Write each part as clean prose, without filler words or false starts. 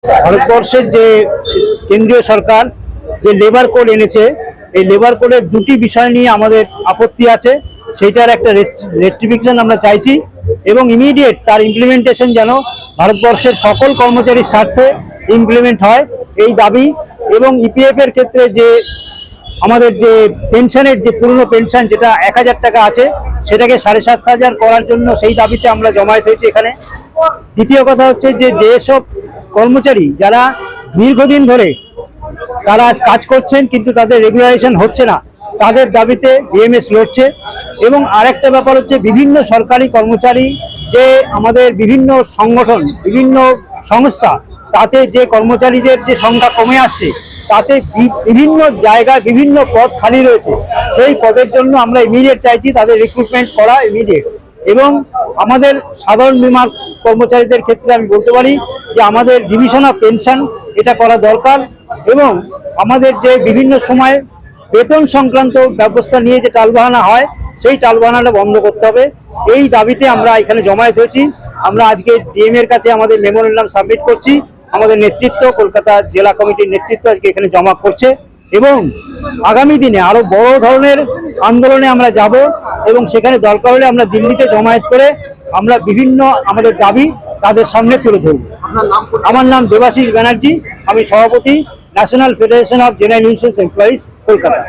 ভারতবর্ষের যে কেন্দ্রীয় সরকার যে লেবার কোড এনেছে, এই লেবার কোডের দুটি বিষয় নিয়ে আমাদের আপত্তি আছে। সেইটার একটা রেস্ট্রিকশন আমরা চাইছি এবং ইমিডিয়েট তার ইমপ্লিমেন্টেশন যেন ভারতবর্ষের সকল কর্মচারীর স্বার্থে ইমপ্লিমেন্ট হয়, এই দাবি। এবং ইপিএফ এর ক্ষেত্রে যে আমাদের যে পেনশনের যে পুরনো পেনশন যেটা 1000 টাকা আছে, সেটাকে 7500 করার জন্য সেই দাবিতে আমরা জমায়েত হয়েছি এখানে। দ্বিতীয় কথা হচ্ছে যে যেসব কর্মচারী যারা দীর্ঘদিন ধরে তারা কাজ করছেন কিন্তু তাদের রেগুলারাইজেশন হচ্ছে না, তাদের দাবিতে বিএমএস লড়ছে। এবং আরেকটা ব্যাপার হচ্ছে বিভিন্ন সরকারি কর্মচারী যে আমাদের বিভিন্ন সংগঠন বিভিন্ন সংস্থা, তাতে যে কর্মচারীদের যে সংখ্যা কমে আসছে, তাতে বিভিন্ন জায়গায় বিভিন্ন পদ খালি রয়েছে। সেই পদের জন্য আমরা ইমিডিয়েট চাইছি তাদের রিক্রুটমেন্ট করা ইমিডিয়েট। এবং আমাদের সাধারণ বীমার কর্মচারীদের ক্ষেত্রে আমি বলতে পারি যে আমাদের ডিভিশন অফ পেনশন এটা করা দরকার। এবং আমাদের যে বিভিন্ন সময় বেতন সংক্রান্ত ব্যবস্থা নিয়ে যে টালবাহানা হয়, সেই টালবাহানাটা বন্ধ করতে হবে। এই দাবিতে আমরা এখানে জমায়েত হয়েছি। আমরা আজকে ডিএম এর কাছে আমাদের মেমোরেন্ডাম সাবমিট করছি। আমাদের নেতৃত্ব, কলকাতা জেলা কমিটির নেতৃত্ব আজকে এখানে জমা করছে এবং আগামী দিনে আরো বড় ধরনের আন্দোলনে আমরা যাব এবং সেখানে দরকার হলে আমরা দিল্লিতে জমায়েত করে আমরা বিভিন্ন আমাদের দাবি তাদের সামনে তুলে ধরব। আমার নাম দেবাশিস ব্যানার্জি, আমি সভাপতি national federation of general insurance employees, Kolkata.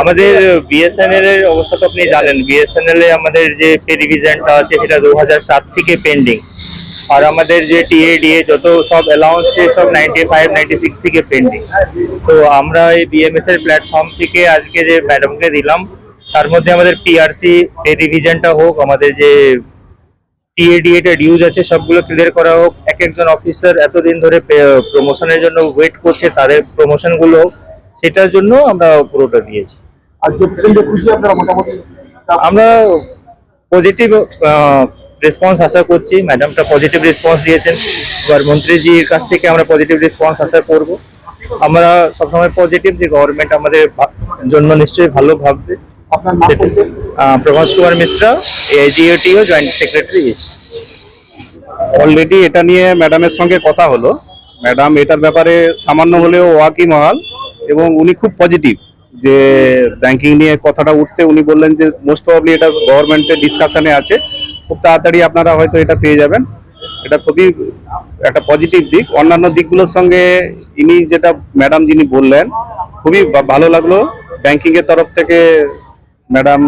আমাদের বিএসএনএল এর অবস্থা তো আপনি জানেন। বিএসএনএল এ আমাদের যে পে রিভিশনটা আছে সেটা 2007 থেকে পেন্ডিং, আর আমাদের যে টিএডিএ যত সব অ্যালাউন্স সব 95 96 থেকে পেন্ডিং। তো আমরা এই বিএমএস এর প্ল্যাটফর্ম থেকে আজকে যে ম্যাডামকে দিলাম, তার মধ্যে আমাদের পিআরসি পে রিভিশনটা হোক, আমাদের যে টিএডিএ টা ডিউজ আছে সবগুলো ক্লিয়ার করা হোক। এক একজন অফিসার এতদিন ধরে প্রমোশনের জন্য ওয়েট করছে, তাদের প্রমোশন গুলো সেটার জন্য আমরা পুরোটা দিয়েছি। আর যে পেশেন্টে খুশি আপনারা মোটামুটি? আমরা পজিটিভ রেসপন্স আশা করছি। ম্যাডামটা পজিটিভ রেসপন্স দিয়েছেন, এবার মন্ত্রীজির কাছ থেকে আমরা পজিটিভ রেসপন্স আশা করব। আমরা সবসময় পজিটিভ যে গভর্নমেন্ট আমাদের জন্য নিশ্চয়ই ভালো ভাববে। আপনার নাম? Prabhas Kumar Mishra, AIGOTO joint secretary. Already এটা নিয়ে ম্যাডামের সঙ্গে কথা হলো। ম্যাডাম এটার ব্যাপারে সামান্য হলেও ওয়াকিবহাল এবং উনি খুব পজিটিভ যে ব্যাংকিং নিয়ে কথাটা উঠতে উনি বললেন যে মোস্ট প্রবাবলি এটা গভর্নমেন্টের ডিসকাশনে আছে, খুব তাড়াতাড়ি আপনারা হয়তো এটা পেয়ে যাবেন। এটা খুবই একটা পজিটিভ দিক। অন্যান্য দিকগুলোর সঙ্গে ইনি যেটা ম্যাডাম যিনি বললেন খুবই ভালো লাগলো। ব্যাংকিং এর তরফ থেকে ম্যাডাম,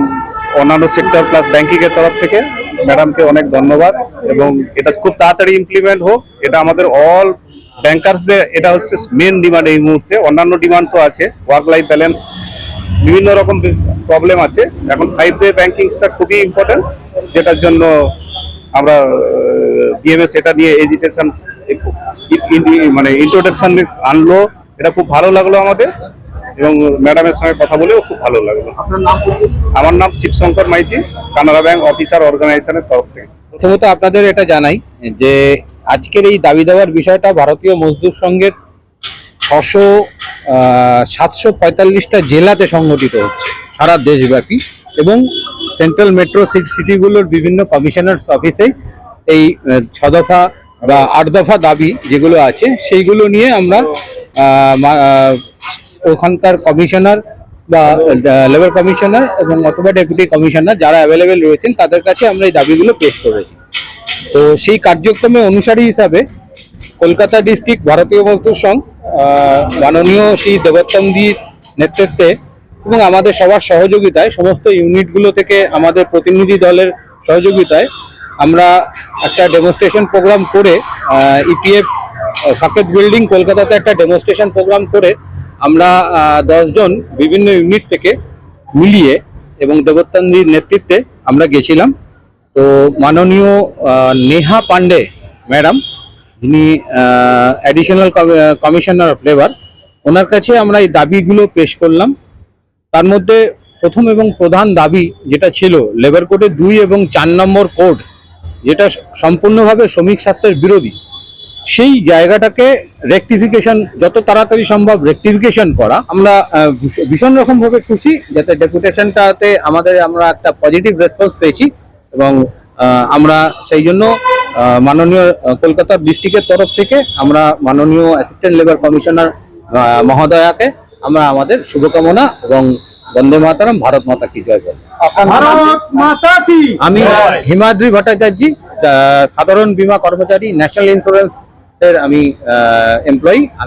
অন্যান্য সেক্টর প্লাস ব্যাংকিং এর তরফ থেকে ম্যাডামকে অনেক ধন্যবাদ এবং এটা খুব তাড়াতাড়ি ইমপ্লিমেন্ট হোক। এটা আমাদের অল ব্যাংকার্সদের এটা হচ্ছে মেন ডিমান্ড এই মুহূর্তে। অন্যান্য ডিমান্ড তো আছে, ওয়ার্ক লাইফ ব্যালেন্স, বিভিন্ন রকম প্রবলেম আছে। এখন 5 ডে ব্যাংকিংটা খুবই ইম্পর্টেন্ট, যেটার জন্য আমরা বিএমএস এটা নিয়ে এজিটেশন মানে ইন্ট্রোডাকশন আনলো। এটা খুব ভালো লাগলো আমাদের এবং ম্যাডামের সঙ্গে কথা বলেও খুব ভালো লাগলো। আপনার নাম? আমার নাম শিবশঙ্কর মাইতি, কানাড়া ব্যাংক অফিসার অর্গানাইজেশনের তরফ থেকে। প্রথমত আপনাদের এটা জানাই যে আজকের এই দাবি দেওয়ার বিষয়টা ভারতীয় মজদুর সংঘের 745টা জেলাতে সংগঠিত হচ্ছে সারা দেশব্যাপী এবং সেন্ট্রাল মেট্রো সিটিগুলোর বিভিন্ন কমিশনার্স অফিসে এই 6 দফা বা 8 দফা দাবি যেগুলো আছে সেইগুলো নিয়ে আমরা ওখানকার কমিশনার বা লেবার কমিশনার এবং অথবা ডেপুটি কমিশনার যারা অ্যাভেলেবেল রয়েছেন তাদের কাছে আমরা এই দাবিগুলো পেশ করেছি। তো সেই কার্যক্রমে অনুসারী হিসাবে কলকাতা ডিস্ট্রিক্ট ভারতীয় মজদুর সংঘ মাননীয় শ্রী দেবোত্তমজির নেতৃত্বে এবং আমাদের সবার সহযোগিতায়, সমস্ত ইউনিটগুলো থেকে আমাদের প্রতিনিধি দলের সহযোগিতায় আমরা একটা ডেমনস্ট্রেশন প্রোগ্রাম করে ইপিএফ সাকেত বিল্ডিং কলকাতাতে একটা ডেমনস্ট্রেশন প্রোগ্রাম করে আমরা 10 জন বিভিন্ন ইউনিট থেকে মিলিয়ে এবং দেবোত্তমজির নেতৃত্বে আমরা গেছিলাম। তো মাননীয় নেহা পান্ডে ম্যাডাম, যিনি অ্যাডিশনাল কমিশনার অফ লেবার, ওনার কাছে আমরা এই দাবিগুলো পেশ করলাম। তার মধ্যে প্রথম এবং প্রধান দাবি যেটা ছিল লেবার কোডের 2 এবং 4 নম্বর কোড, যেটা সম্পূর্ণভাবে শ্রমিক স্বার্থের বিরোধী, সেই জায়গাটাকে রেকটিফিকেশন যত তাড়াতাড়ি সম্ভব রেকটিফিকেশন করা। আমরা ভীষণ রকমভাবে খুশি যাতে ডেপুটেশনটাতে আমরা একটা পজিটিভ রেসপন্স পেয়েছি এবং আমরা সেই জন্য মাননীয় কলকাতা ডিস্ট্রিক্টের তরফ থেকে আমরা মাননীয় অ্যাসিস্ট্যান্ট লেবার কমিশনার মহোদয়াকে আমরা আমাদের শুভকামনা এবং বন্দে মাতরম, ভারত মাতা কি জয় বলি। ভারত মাতা কি আমি হিমাদ্রি ভট্টাচার্য, সাধারণ বীমা কর্মচারী, ন্যাশনাল ইন্স্যুরেন্স এর আমি এমপ্লয়ি।